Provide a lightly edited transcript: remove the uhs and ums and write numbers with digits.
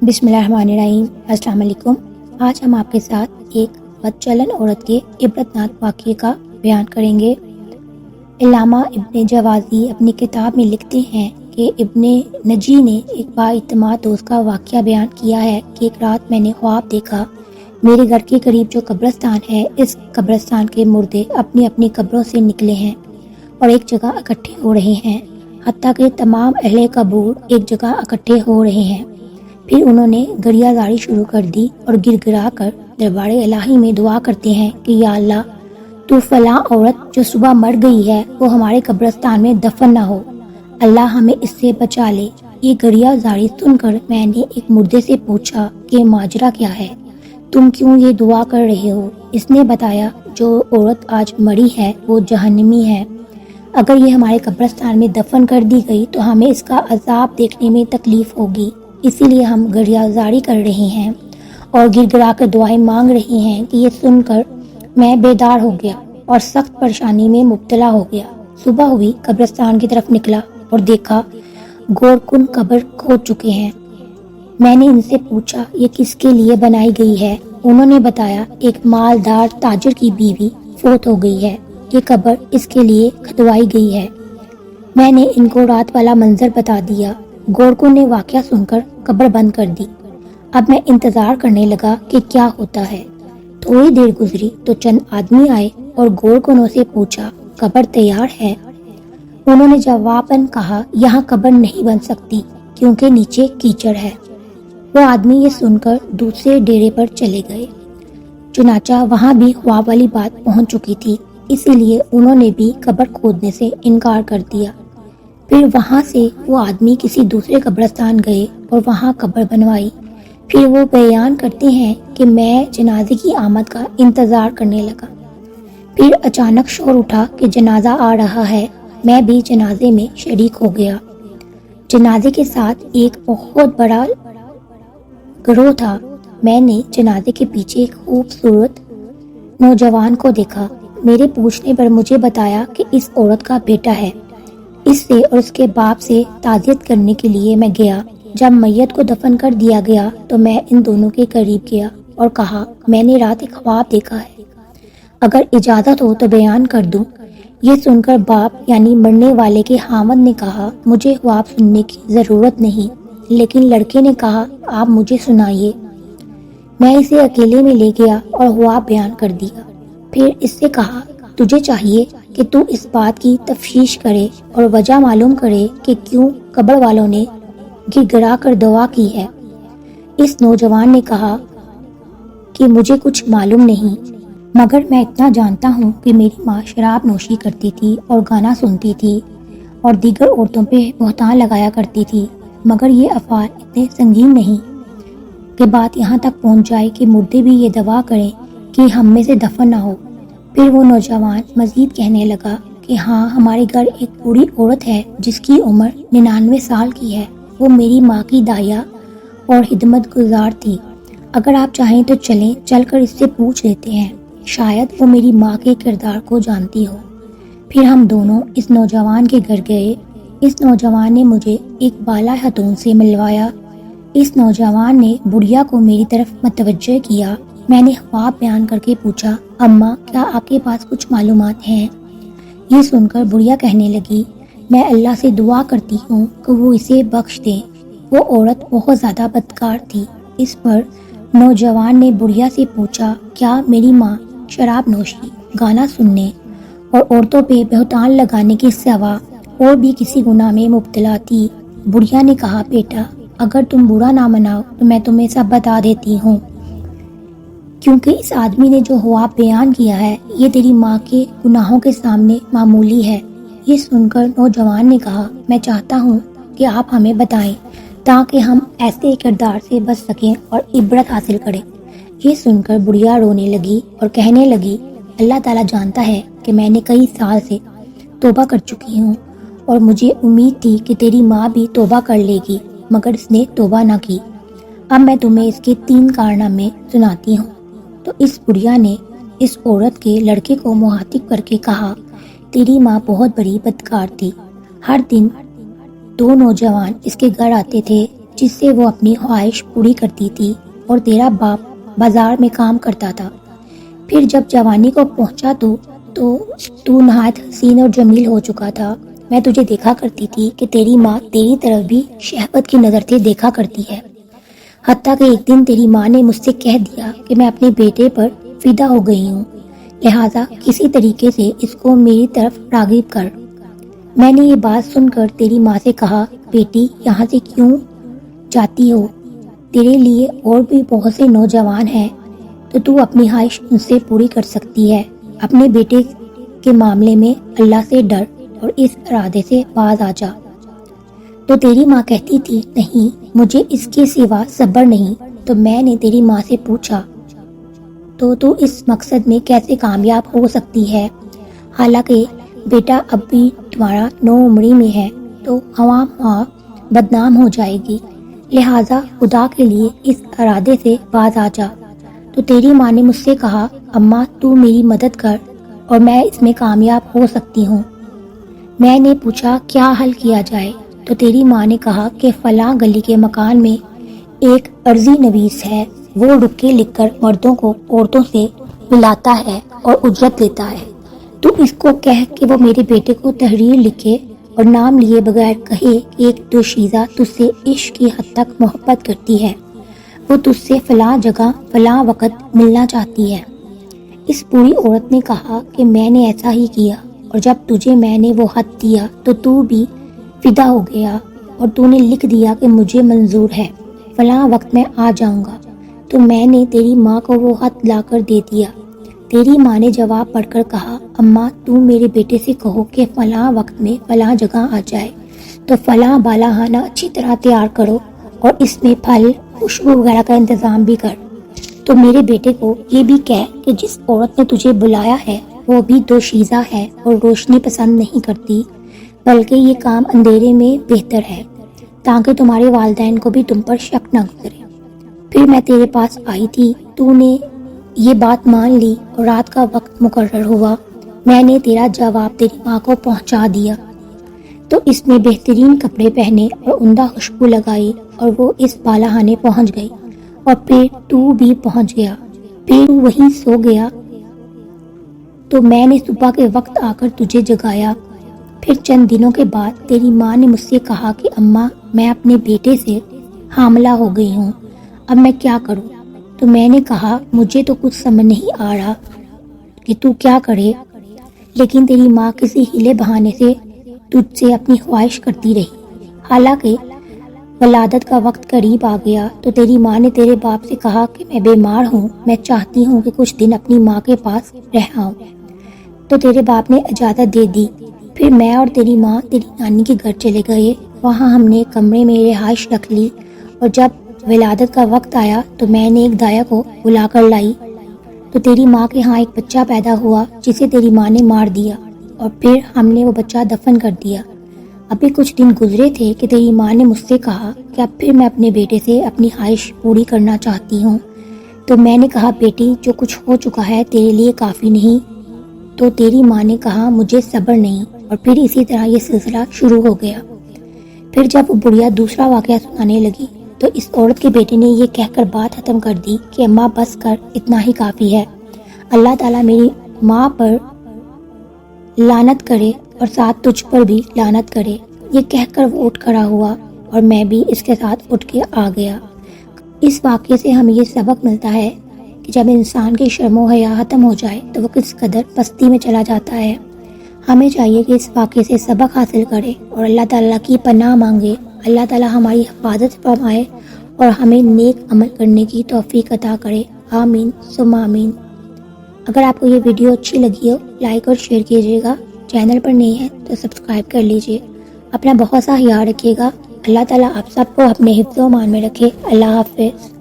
بسم اللہ الرحمن الرحیم۔ السلام علیکم۔ آج ہم آپ کے ساتھ ایک بدچلن عورت کے عبرتناک واقعے کا بیان کریں گے۔ علامہ ابن جوازی اپنی کتاب میں لکھتے ہیں کہ ابن نجی نے ایک بااعتماد دوست کا واقعہ بیان کیا ہے کہ ایک رات میں نے خواب دیکھا، میرے گھر کے قریب جو قبرستان ہے، اس قبرستان کے مردے اپنی اپنی قبروں سے نکلے ہیں اور ایک جگہ اکٹھے ہو رہے ہیں، حتیٰ کہ تمام اہل قبور ایک جگہ اکٹھے ہو رہے ہیں۔ پھر انہوں نے گریہ زاری شروع کر دی اور گر گرا کر دربار الہی میں دعا کرتے ہیں کہ یا اللہ، تو فلاں عورت جو صبح مر گئی ہے وہ ہمارے قبرستان میں دفن نہ ہو، اللہ ہمیں اس سے بچا لے۔ یہ گریہ زاری سن کر میں نے ایک مردے سے پوچھا کہ ماجرا کیا ہے، تم کیوں یہ دعا کر رہے ہو؟ اس نے بتایا جو عورت آج مری ہے وہ جہنمی ہے، اگر یہ ہمارے قبرستان میں دفن کر دی گئی تو ہمیں اس کا عذاب دیکھنے میں تکلیف ہوگی، اسی لیے ہم گریہ زاری کر رہے ہیں اور گر گرا کر دعائیں مانگ رہے ہیں۔ کہ یہ سن کر میں بیدار ہو گیا اور سخت پریشانی میں مبتلا ہو گیا۔ صبح ہوئی، قبرستان کی طرف نکلا اور دیکھا غور کن قبر کھود چکے ہیں۔ میں نے ان سے پوچھا یہ کس کے لیے بنائی گئی ہے؟ انہوں نے بتایا ایک مالدار تاجر کی بیوی فوت ہو گئی ہے، یہ قبر اس کے لیے کھدوائی گئی ہے۔ میں نے ان کو رات والا منظر بتا دیا۔ گورکن نے واقعہ سن کر قبر بند کر دی۔ اب میں انتظار کرنے لگا کہ کیا ہوتا ہے۔ تھوڑی دیر گزری تو چند آدمی آئے اور گورکنوں سے پوچھا قبر تیار ہے؟ انہوں نے جواباً کہا یہاں قبر نہیں بن سکتی کیونکہ نیچے کیچڑ ہے۔ وہ آدمی یہ سن کر دوسرے ڈیرے پر چلے گئے۔ چنانچہ وہاں بھی خواب والی بات پہنچ چکی تھی، اسی لیے انہوں نے بھی قبر کھودنے سے انکار کر دیا۔ پھر وہاں سے وہ آدمی کسی دوسرے قبرستان گئے اور وہاں قبر بنوائی۔ پھر وہ بیان کرتے ہیں کہ میں جنازے کی آمد کا انتظار کرنے لگا۔ پھر اچانک شور اٹھا کہ جنازہ آ رہا ہے، میں بھی جنازے میں شریک ہو گیا۔ جنازے کے ساتھ ایک بہت بڑا گروہ تھا۔ میں نے جنازے کے پیچھے ایک خوبصورت نوجوان کو دیکھا۔ میرے پوچھنے پر مجھے بتایا کہ اس عورت کا بیٹا ہے۔ اس سے اور اس کے باپ سے تعزیت کرنے کے لیے میں گیا۔ جب میت کو دفن کر دیا گیا تو میں ان دونوں کے قریب گیا اور کہا میں نے رات ایک خواب دیکھا ہے، اگر اجازت ہو تو بیان کر دوں۔ یہ سن کر باپ یعنی مرنے والے کے خاوند نے کہا مجھے خواب سننے کی ضرورت نہیں، لیکن لڑکے نے کہا آپ مجھے سنائیے۔ میں اسے اکیلے میں لے گیا اور خواب بیان کر دیا۔ پھر اس سے کہا تجھے چاہیے کہ تو اس بات کی تفتیش کرے اور وجہ معلوم کرے کہ کیوں قبر والوں نے گر گرا کر دعا کی ہے۔ اس نوجوان نے کہا کہ مجھے کچھ معلوم نہیں، مگر میں اتنا جانتا ہوں کہ میری ماں شراب نوشی کرتی تھی اور گانا سنتی تھی اور دیگر عورتوں پہ بہتان لگایا کرتی تھی، مگر یہ افعال اتنے سنگین نہیں کہ بات یہاں تک پہنچ جائے کہ مردے بھی یہ دعا کریں کہ ہم میں سے دفن نہ ہو۔ پھر وہ نوجوان مزید کہنے لگا کہ ہاں ہمارے گھر ایک بوڑھی عورت ہے جس کی عمر 99 سال کی ہے، وہ میری ماں کی دائیا اور خدمت گزار تھی، اگر آپ چاہیں تو چلیں، چل کر اس سے پوچھ لیتے ہیں، شاید وہ میری ماں کے کردار کو جانتی ہو۔ پھر ہم دونوں اس نوجوان کے گھر گئے۔ اس نوجوان نے مجھے ایک بالا خاتون سے ملوایا۔ اس نوجوان نے بڑھیا کو میری طرف متوجہ کیا۔ میں نے خواب بیان کر کے پوچھا اماں کیا آپ کے پاس کچھ معلومات ہیں؟ یہ سن کر بڑھیا کہنے لگی میں اللہ سے دعا کرتی ہوں کہ وہ اسے بخش دے، وہ عورت بہت زیادہ بدکار تھی۔ اس پر نوجوان نے بڑھیا سے پوچھا کیا میری ماں شراب نوشی، گانا سننے اور عورتوں پہ بہتان لگانے کے سوا اور بھی کسی گناہ میں مبتلا تھی؟ بڑھیا نے کہا بیٹا اگر تم برا نہ مناؤ تو میں تمہیں سب بتا دیتی ہوں، کیونکہ اس آدمی نے جو خواب بیان کیا ہے یہ تیری ماں کے گناہوں کے سامنے معمولی ہے۔ یہ سن کر نوجوان نے کہا میں چاہتا ہوں کہ آپ ہمیں بتائیں تاکہ ہم ایسے کردار سے بچ سکیں اور عبرت حاصل کریں۔ یہ سن کر بڑھیا رونے لگی اور کہنے لگی اللہ تعالیٰ جانتا ہے کہ میں نے کئی سال سے توبہ کر چکی ہوں اور مجھے امید تھی کہ تیری ماں بھی توبہ کر لے گی، مگر اس نے توبہ نہ کی۔ اب میں تمہیں اس کے 3 کارنامے سناتی ہوں۔ تو اس بڑھیا نے اس عورت کے لڑکے کو مخاطب کر کے کہا تیری ماں بہت بڑی بدکار تھی، ہر دن 2 نوجوان اس کے گھر آتے تھے، جس سے وہ اپنی خواہش پوری کرتی تھی، اور تیرا باپ بازار میں کام کرتا تھا۔ پھر جب جوانی کو پہنچا تو نہایت حسین اور جمیل ہو چکا تھا۔ میں تجھے دیکھا کرتی تھی کہ تیری ماں تیری طرف بھی شہوت کی نظر سے دیکھا کرتی ہے، حتیٰ کہ ایک دن تیری ماں نے مجھ سے کہہ دیا کہ میں اپنے بیٹے پر فدا ہو گئی ہوں، لہٰذا کسی طریقے سے اس کو میری طرف راغب کر۔ میں نے یہ بات سن کر تیری ماں سے کہا، بیٹی یہاں سے کیوں جاتی ہو؟ تیرے لیے اور بھی بہت سے نوجوان ہیں تو اپنی خواہش ان سے پوری کر سکتی ہے۔ اپنے بیٹے کے معاملے میں اللہ سے ڈر اور اس ارادے سے باز آ جا۔ تو تیری ماں کہتی تھی، نہیں مجھے اس کے سوا صبر نہیں۔ تو میں نے تیری ماں سے پوچھا، تو اس مقصد میں کیسے کامیاب ہو سکتی ہے؟ حالانکہ بیٹا اب بھی تمہارا نو عمری میں ہے تو عوام ماں بدنام ہو جائے گی، لہٰذا خدا کے لیے اس ارادے سے باز آ جا۔ تو تیری ماں نے مجھ سے کہا، اماں تو میری مدد کر اور میں اس میں کامیاب ہو سکتی ہوں۔ میں نے پوچھا، کیا حل کیا جائے؟ تو تیری ماں نے کہا کہ فلاں گلی کے مکان میں ایک عرضی نویس ہے، وہ رکے لکھ کر مردوں کو عورتوں سے ملاتا ہے اور اجرت لیتا ہے۔ تو اس کو کہہ کہ وہ میرے بیٹے کو تحریر لکھے اور نام لیے بغیر کہے کہ ایک دوشیزہ تجھ سے عشق کی حد تک محبت کرتی ہے، وہ تجھ سے فلاں جگہ فلاں وقت ملنا چاہتی ہے۔ اس بوڑھی عورت نے کہا کہ میں نے ایسا ہی کیا، اور جب تجھے میں نے وہ خط دیا تو بھی فدا ہو گیا اور تو نے لکھ دیا کہ مجھے منظور ہے، فلاں وقت میں آ جاؤں گا۔ تو میں نے تیری ماں کو وہ خط لا کر دے دیا۔ تیری ماں نے جواب پڑھ کر کہا، اماں تو میرے بیٹے سے کہو کہ فلاں وقت میں فلاں جگہ آ جائے، تو فلاں بالاخانہ اچھی طرح تیار کرو اور اس میں پھل خوشبو وغیرہ کا انتظام بھی کر۔ تو میرے بیٹے کو یہ بھی کہہ کہ جس عورت نے تجھے بلایا ہے وہ بھی دوشیزہ ہے اور روشنی پسند نہیں کرتی، بلکہ یہ کام اندھیرے میں بہتر ہے، تاکہ تمہارے والدین کو بھی تم پر شک نہ گزرے۔ پھر میں تیرے پاس آئی تھی، تو نے یہ بات مان لی اور رات کا وقت مقرر ہوا۔ میں نے تیرا جواب تیری ماں کو پہنچا دیا، تو اس میں بہترین کپڑے پہنے اور عمدہ خوشبو لگائی اور وہ اس بالاخانے پہنچ گئی، اور پھر تو بھی پہنچ گیا۔ پھر تو وہیں سو گیا، تو میں نے صبح کے وقت آ کر تجھے جگایا۔ پھر چند دنوں کے بعد تیری ماں نے مجھ سے کہا کہ اماں میں اپنے بیٹے سے حاملہ ہو گئی ہوں، اب میں کیا کروں؟ تو میں نے کہا، مجھے تو کچھ سمجھ نہیں آ رہا کہ تو کیا کرے، لیکن تیری ماں کسی ہیلے بہانے سے تجھ سے اپنی خواہش کرتی رہی۔ حالانکہ ولادت کا وقت قریب آ گیا تو تیری ماں نے تیرے باپ سے کہا کہ میں بیمار ہوں، میں چاہتی ہوں کہ کچھ دن اپنی ماں کے پاس رہ آؤں۔ تو تیرے باپ نے اجازت دے دی۔ پھر میں اور تیری ماں تیری نانی کے گھر چلے گئے، وہاں ہم نے کمرے میں رہائش رکھ لی، اور جب ولادت کا وقت آیا تو میں نے ایک دایا کو بلا کر لائی۔ تو تیری ماں کے ہاں ایک بچہ پیدا ہوا جسے تیری ماں نے مار دیا، اور پھر ہم نے وہ بچہ دفن کر دیا۔ ابھی کچھ دن گزرے تھے کہ تیری ماں نے مجھ سے کہا کہ اب پھر میں اپنے بیٹے سے اپنی خواہش پوری کرنا چاہتی ہوں۔ تو میں نے کہا، بیٹی جو کچھ ہو چکا ہے تیرے لیے کافی نہیں۔ تو تیری ماں نے کہا، مجھے صبر نہیں، اور پھر اسی طرح یہ سلسلہ شروع ہو گیا۔ پھر جب وہ بڑھیا دوسرا واقعہ سنانے لگی تو اس عورت کے بیٹے نے یہ کہہ کر بات ختم کر دی کہ اماں بس کر، اتنا ہی کافی ہے، اللہ تعالیٰ میری ماں پر لعنت کرے اور ساتھ تجھ پر بھی لعنت کرے۔ یہ کہہ کر وہ اٹھ کھڑا ہوا اور میں بھی اس کے ساتھ اٹھ کے آ گیا۔ اس واقعے سے ہمیں یہ سبق ملتا ہے کہ جب انسان کی شرم و حیا ختم ہو جائے تو وہ کس قدر پستی میں چلا جاتا ہے۔ ہمیں چاہیے کہ اس واقعے سے سبق حاصل کرے اور اللہ تعالیٰ کی پناہ مانگے، اللہ تعالیٰ ہماری حفاظت فرمائے اور ہمیں نیک عمل کرنے کی توفیق عطا کرے، آمین ثم آمین۔ اگر آپ کو یہ ویڈیو اچھی لگی ہو لائک اور شیئر کیجیے گا، چینل پر نہیں ہے تو سبسکرائب کر لیجیے۔ اپنا بہت سا خیال رکھیے گا، اللہ تعالیٰ آپ سب کو اپنے حفظ و امان میں رکھے۔ اللہ حافظ۔